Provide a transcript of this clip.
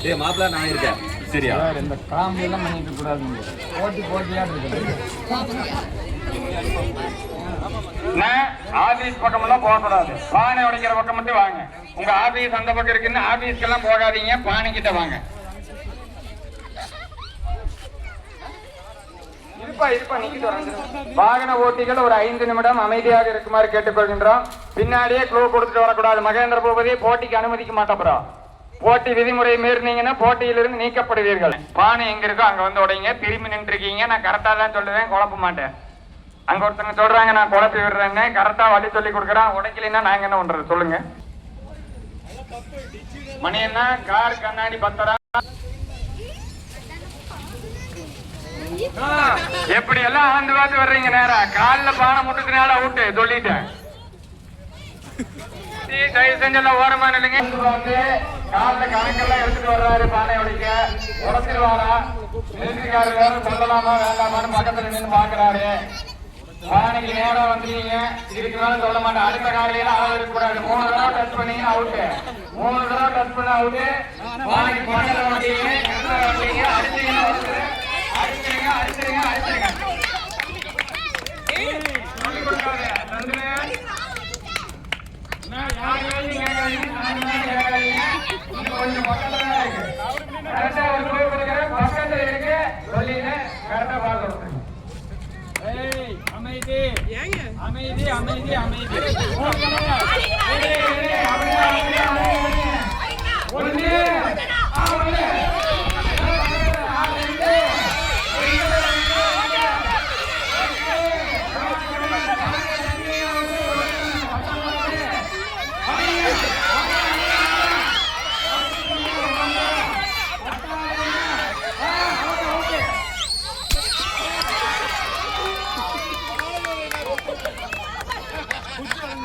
ஏய் மாப்பிள்ள நான் இருக்கேன். சரியா? இந்த காமெடி எல்லாம் பண்ணிட்டு கூடாதுங்க. போட்டியா இருக்கு. ஆபீஸ் பக்கமெல்லாம் போகக்கூடாது. பானை உடைக்கிற பக்கம் மட்டும் வாங்க. உங்க ஆபீஸ் அந்த பக்கம் இருக்குன்னு ஆபீஸ்க்கெல்லாம் போகாதீங்க. பானை கிட்ட வாங்க. இருப்பா நீக்கிட்டு வரேன். வாகன ஓட்டிகள் ஒரு 5 நிமிடம் அமைதியாக இருக்குமாறு கேட்டுக்கொள்கின்றோம். பின்னாடியே க்ளூ கொடுத்துட்டு வரக்கூடாது. மகேந்திர பூபதி போட்டிக்கு அனுமதிக்க மாட்டோம். போட்டி விதிமுறை மீறினீங்கன்னா போட்டியிலிருந்து நீக்கப்படுவீர்கள். பானை எங்க இருக்கோ அங்க வந்து உடைங்க. திரும்பி நின்று இருக்கீங்க. நான் கரெக்டா தான் சொல்லுவேன், குழப்ப மாட்டேன். அங்க ஒருத்தங்க சொல்றாங்க நான் குழப்பி விடுறேன்னு. கரெக்டா வழி சொல்லி கொடுக்குறான். உடைக்கலைன்னா நாங்க என்ன பண்றது சொல்லுங்க. மணி என்ன? கார் கண்ணாடி பத்தரா. எப்படி எல்லாம் ஆந்து பார்த்து வர்றீங்க நேரா? காலில் பானை முட்டுக்குனால அவுட்டு சொல்லிட்டேன். தயவு செஞ்செல்லாம் ஓரமா நில்லுங்க. காலில் கணக்கெல்லாம் எடுத்துட்டு வர்றாரு. பானை உடைக்க உடச்சிருவாரா? மிலிட்டரிக்காரர் வேற சொல்லலாமா வேண்டாமான்னு பக்கத்துல நின்று பாக்குறாரு. பானைக்கு நேரம் வந்துட்டீங்க. இதுக்கு மேல சொல்ல மாட்டேன். அடுத்த காலையில அளவு இருக்கக்கூடாது. 3 தடவை டச் பண்ணீங்க அவுட்டு. 3 தடவை டச் பண்ண அவுட்டு. பானைக்கு பக்கத்துல வந்தீங்க அடிச்சீங்கன்னா அடிச்சிருங்க அடிச்சிருங்க அடிச்சிருங்க. சொல்லி கொடுக்காது தந்துரு. கொஞ்சம் பக்கத்துல இருக்கு. கரெக்டா ஒரு குழு கொடுக்குறேன். பக்கத்துல இருக்கு சொல்லிட்டு கரெக்டா பார்க்கணும். அமைதி அமைதி அமைதி அமைதி.